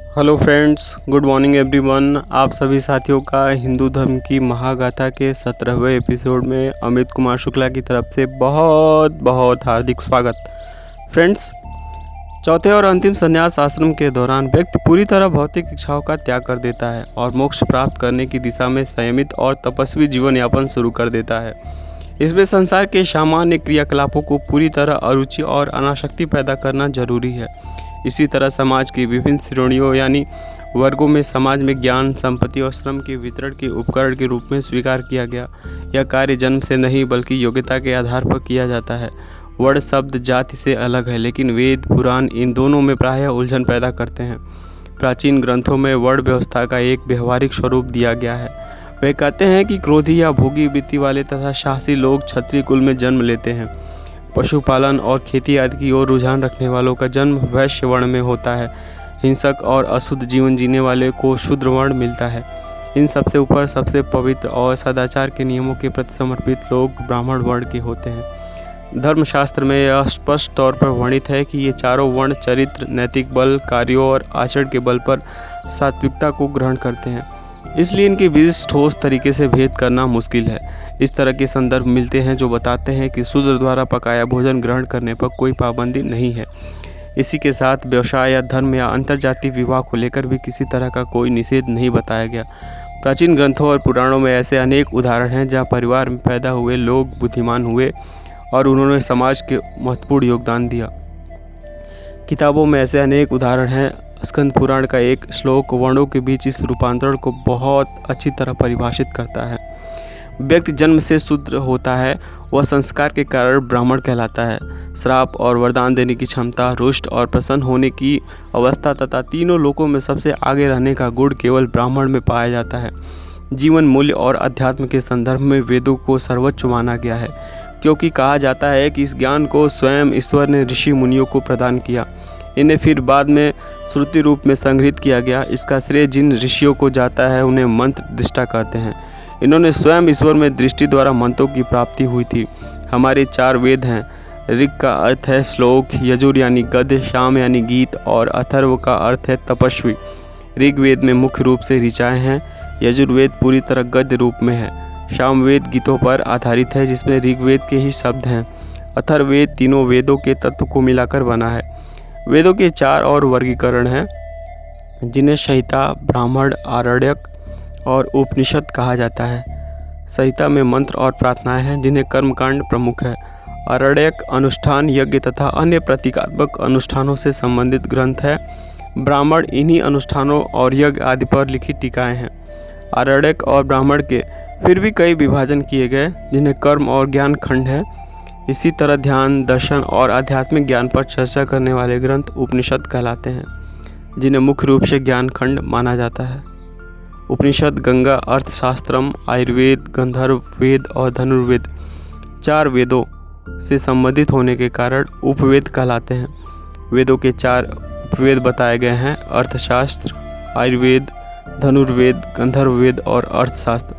Hello friends, good morning everyone. आप सभी साथियों का हिंदू धर्म की महागाथा के 17वें एपिसोड में अमित कुमार शुक्ला की तरफ से बहुत बहुत हार्दिक स्वागत। फ्रेंड्स, चौथे और अंतिम संन्यास आश्रम के दौरान व्यक्ति पूरी तरह भौतिक इच्छाओं का त्याग कर देता है और मोक्ष प्राप्त करने की दिशा में संयमित और तपस्वी जीवन यापन शुरू कर देता है। इसमें संसार के सामान्य क्रियाकलापों को पूरी तरह अरुचि और अनासक्ति पैदा करना जरूरी है। इसी तरह समाज की विभिन्न श्रेणियों यानी वर्गों में समाज में ज्ञान, संपत्ति और श्रम के वितरण के उपकरण के रूप में स्वीकार किया गया। यह कार्य जन्म से नहीं बल्कि योग्यता के आधार पर किया जाता है। वर्ण शब्द जाति से अलग है, लेकिन वेद पुराण इन दोनों में प्रायः उलझन पैदा करते हैं। प्राचीन ग्रंथों में वर्ण व्यवस्था का एक व्यवहारिक स्वरूप दिया गया है। वे कहते हैं कि क्रोधी या भोगी वृत्ति वाले तथा साहसी लोग क्षत्रिय कुल में जन्म लेते हैं। पशुपालन और खेती आदि की ओर रुझान रखने वालों का जन्म वैश्य वर्ण में होता है। हिंसक और अशुद्ध जीवन जीने वाले को शूद्र वर्ण मिलता है। इन सबसे ऊपर सबसे पवित्र और सदाचार के नियमों के प्रति समर्पित लोग ब्राह्मण वर्ण के होते हैं। धर्मशास्त्र में यह स्पष्ट तौर पर वर्णित है कि ये चारों वर्ण चरित्र, नैतिक बल, कार्यों और आचरण के बल पर सात्विकता को ग्रहण करते हैं। इसलिए इनके बीच ठोस तरीके से भेद करना मुश्किल है। इस तरह के संदर्भ मिलते हैं जो बताते हैं कि शूद्र द्वारा पकाया भोजन ग्रहण करने पर कोई पाबंदी नहीं है। इसी के साथ व्यवसाय या धर्म या अंतर्जातीय विवाह को लेकर भी किसी तरह का कोई निषेध नहीं बताया गया। प्राचीन ग्रंथों और पुराणों में ऐसे अनेक उदाहरण हैं जहाँ परिवार में पैदा हुए लोग बुद्धिमान हुए और उन्होंने समाज के महत्वपूर्ण योगदान दिया। किताबों में ऐसे अनेक उदाहरण हैं। स्कंद पुराण का एक श्लोक वर्णों के बीच इस रूपांतरण को बहुत अच्छी तरह परिभाषित करता है। व्यक्ति जन्म से शूद्र होता है, वह संस्कार के कारण ब्राह्मण कहलाता है। श्राप और वरदान देने की क्षमता, रुष्ट और प्रसन्न होने की अवस्था तथा तीनों लोकों में सबसे आगे रहने का गुण केवल ब्राह्मण में पाया जाता है। जीवन मूल्य और अध्यात्म के संदर्भ में वेदों को सर्वोच्च माना गया है, क्योंकि कहा जाता है कि इस ज्ञान को स्वयं ईश्वर ने ऋषि मुनियों को प्रदान किया। इन्हें फिर बाद में श्रुति रूप में संग्रहित किया गया। इसका श्रेय जिन ऋषियों को जाता है उन्हें मंत्र दृष्टा कहते हैं। इन्होंने स्वयं ईश्वर में दृष्टि द्वारा मंत्रों की प्राप्ति हुई थी। हमारे 4 वेद हैं। ऋग का अर्थ है श्लोक, यजुर यानी गद्य, साम यानी गीत और अथर्व का अर्थ है तपस्वी। ऋग्वेद में मुख्य रूप से ऋचाएँ हैं। यजुर्वेद पूरी तरह गद्य रूप में है। सामवेद गीतों पर आधारित है, जिसमें ऋग्वेद के ही शब्द हैं। अथर्ववेद तीनों वेदों के तत्व को मिलाकर बना है। वेदों के 4 और वर्गीकरण हैं, जिन्हें संहिता, ब्राह्मण, आरण्यक और उपनिषद कहा जाता है। संहिता में मंत्र और प्रार्थनाएं हैं, जिन्हें कर्मकांड प्रमुख है। आरण्यक अनुष्ठान, यज्ञ तथा अन्य प्रतीकात्मक अनुष्ठानों से संबंधित ग्रंथ है। ब्राह्मण इन्हीं अनुष्ठानों और यज्ञ आदि पर लिखी टीकाएं हैं। आरण्यक और ब्राह्मण के फिर भी कई विभाजन किए गए, जिन्हें कर्म और ज्ञान खंड है। इसी तरह ध्यान, दर्शन और आध्यात्मिक ज्ञान पर चर्चा करने वाले ग्रंथ उपनिषद कहलाते हैं, जिन्हें मुख्य रूप से ज्ञान खंड माना जाता है। उपनिषद गंगा, अर्थशास्त्रम, आयुर्वेद, गंधर्व वेद और धनुर्वेद 4 वेदों से संबंधित होने के कारण उपवेद कहलाते हैं। वेदों के 4 उपवेद बताए गए हैं: अर्थशास्त्र, आयुर्वेद, धनुर्वेद, गंधर्ववेद और अर्थशास्त्र।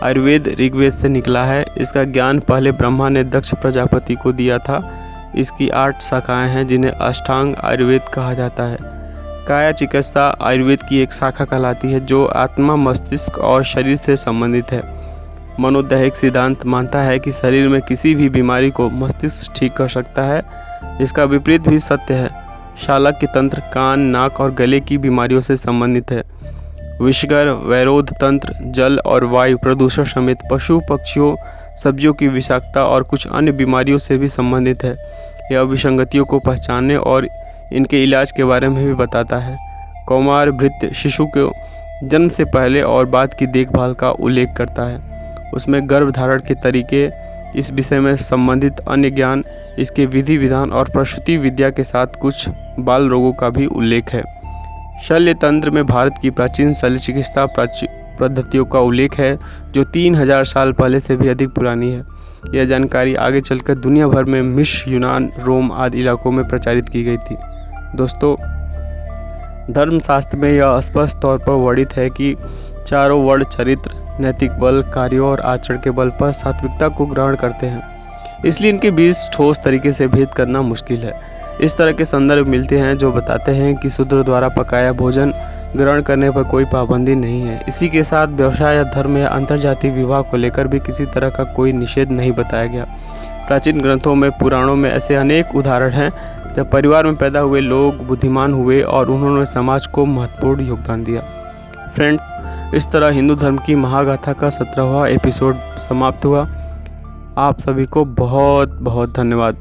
आयुर्वेद ऋग्वेद से निकला है। इसका ज्ञान पहले ब्रह्मा ने दक्ष प्रजापति को दिया था। इसकी 8 शाखाएं हैं, जिन्हें अष्टांग आयुर्वेद कहा जाता है। काया चिकित्सा आयुर्वेद की एक शाखा कहलाती है, जो आत्मा, मस्तिष्क और शरीर से संबंधित है। मनोदैहिक सिद्धांत मानता है कि शरीर में किसी भी बीमारी को मस्तिष्क ठीक कर सकता है। इसका विपरीत भी सत्य है। शालक्य तंत्र कान, नाक और गले की बीमारियों से संबंधित है। विषगर वैरोध तंत्र जल और वायु प्रदूषण समेत पशु, पक्षियों, सब्जियों की विषाक्तता और कुछ अन्य बीमारियों से भी संबंधित है। यह विसंगतियों को पहचानने और इनके इलाज के बारे में भी बताता है। कौमार भृत्य शिशु को जन्म से पहले और बाद की देखभाल का उल्लेख करता है। उसमें गर्भधारण के तरीके, इस विषय में संबंधित अन्य ज्ञान, इसके विधि विधान और प्रसूति विद्या के साथ कुछ बाल रोगों का भी उल्लेख है। शल्य तंत्र में भारत की प्राचीन शल्य चिकित्सा पद्धतियों का उल्लेख है, जो 3000 साल पहले से भी अधिक पुरानी है। यह जानकारी आगे चलकर दुनिया भर में मिस्र, यूनान, रोम आदि इलाकों में प्रचारित की गई थी। दोस्तों, धर्मशास्त्र में यह स्पष्ट तौर पर वर्णित है कि चारों वर्ण चरित्र, नैतिक बल, कार्यों और आचरण के बल पर सात्विकता को ग्रहण करते हैं। इसलिए इनके बीच ठोस तरीके से भेद करना मुश्किल है। इस तरह के संदर्भ मिलते हैं जो बताते हैं कि शूद्र द्वारा पकाया भोजन ग्रहण करने पर कोई पाबंदी नहीं है। इसी के साथ व्यवसाय या धर्म या अंतर्जातीय विवाह को लेकर भी किसी तरह का कोई निषेध नहीं बताया गया। प्राचीन ग्रंथों में, पुराणों में ऐसे अनेक उदाहरण हैं जब परिवार में पैदा हुए लोग बुद्धिमान हुए और उन्होंने समाज को महत्वपूर्ण योगदान दिया। फ्रेंड्स, इस तरह हिंदू धर्म की महागाथा का 17वां एपिसोड समाप्त हुआ। आप सभी को बहुत बहुत धन्यवाद।